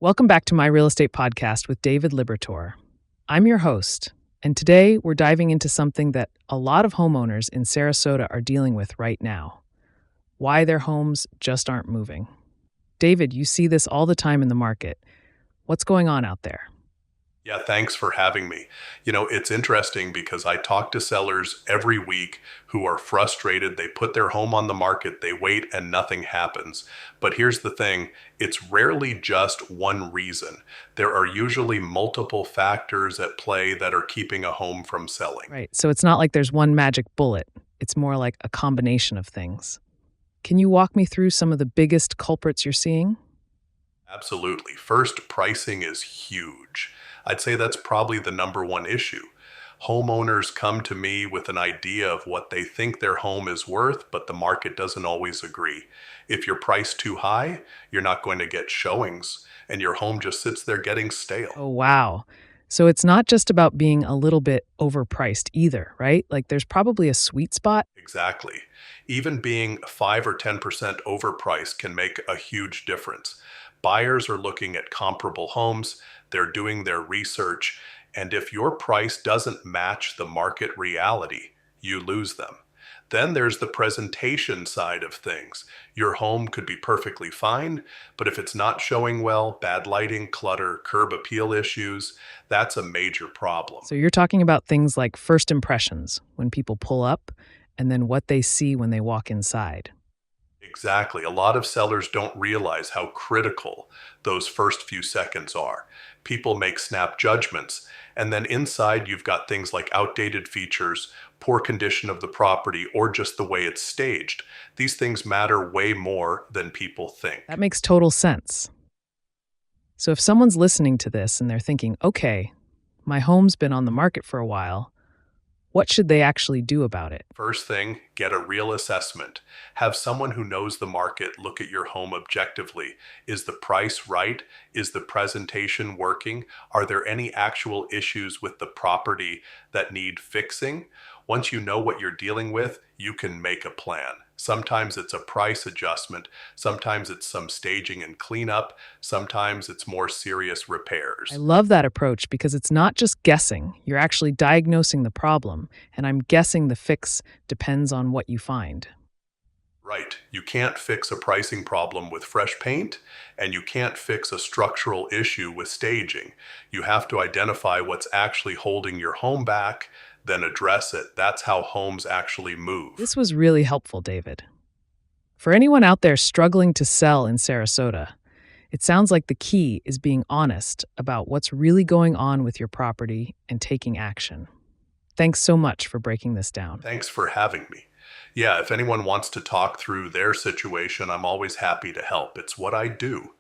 Welcome back to my real estate podcast with David Libertor. I'm your host, and today we're diving into something that a lot of homeowners in Sarasota are dealing with right now: why their homes just aren't moving. David, you see this all the time in the market. What's going on out there? Yeah, thanks for having me. It's interesting because I talk to sellers every week who are frustrated. They put their home on the market, they wait, and nothing happens. But here's the thing, it's rarely just one reason. There are usually multiple factors at play that are keeping a home from selling. Right, so it's not like there's one magic bullet. It's more like a combination of things. Can you walk me through some of the biggest culprits you're seeing? Absolutely. First, pricing is huge. I'd say that's probably the number one issue. Homeowners come to me with an idea of what they think their home is worth, but the market doesn't always agree. If you're priced too high, you're not going to get showings, and your home just sits there getting stale. Oh, wow. So it's not just about being a little bit overpriced either, right? Like there's probably a sweet spot. Exactly. Even being 5 or 10% overpriced can make a huge difference. Buyers are looking at comparable homes, they're doing their research, and if your price doesn't match the market reality, you lose them. Then there's the presentation side of things. Your home could be perfectly fine, but if it's not showing well, bad lighting, clutter, curb appeal issues, that's a major problem. So you're talking about things like first impressions when people pull up and then what they see when they walk inside. Exactly. A lot of sellers don't realize how critical those first few seconds are. People make snap judgments, and then inside you've got things like outdated features, poor condition of the property, or just the way it's staged. These things matter way more than people That think. makes total sense. So if someone's listening to this and they're thinking, okay, my home's been on the market for a while, what should they actually do about it? First thing, get a real assessment. Have someone who knows the market look at your home objectively. Is the price right? Is the presentation working? Are there any actual issues with the property that need fixing? Once you know what you're dealing with, you can make a plan. Sometimes it's a price adjustment, sometimes it's some staging and cleanup, sometimes it's more serious I repairs. love that approach because it's not just guessing, you're actually diagnosing the problem, and I'm guessing the fix depends on what you find. Right. You can't fix a pricing problem with fresh paint, and you can't fix a structural issue with staging. You have to identify what's actually holding your home back, then address it. That's how homes actually move. This was really helpful, David. For anyone out there struggling to sell in Sarasota, it sounds like the key is being honest about what's really going on with your property and taking action. Thanks so much for breaking this down. Thanks for having me. Yeah, if anyone wants to talk through their situation, I'm always happy to help. It's what I do.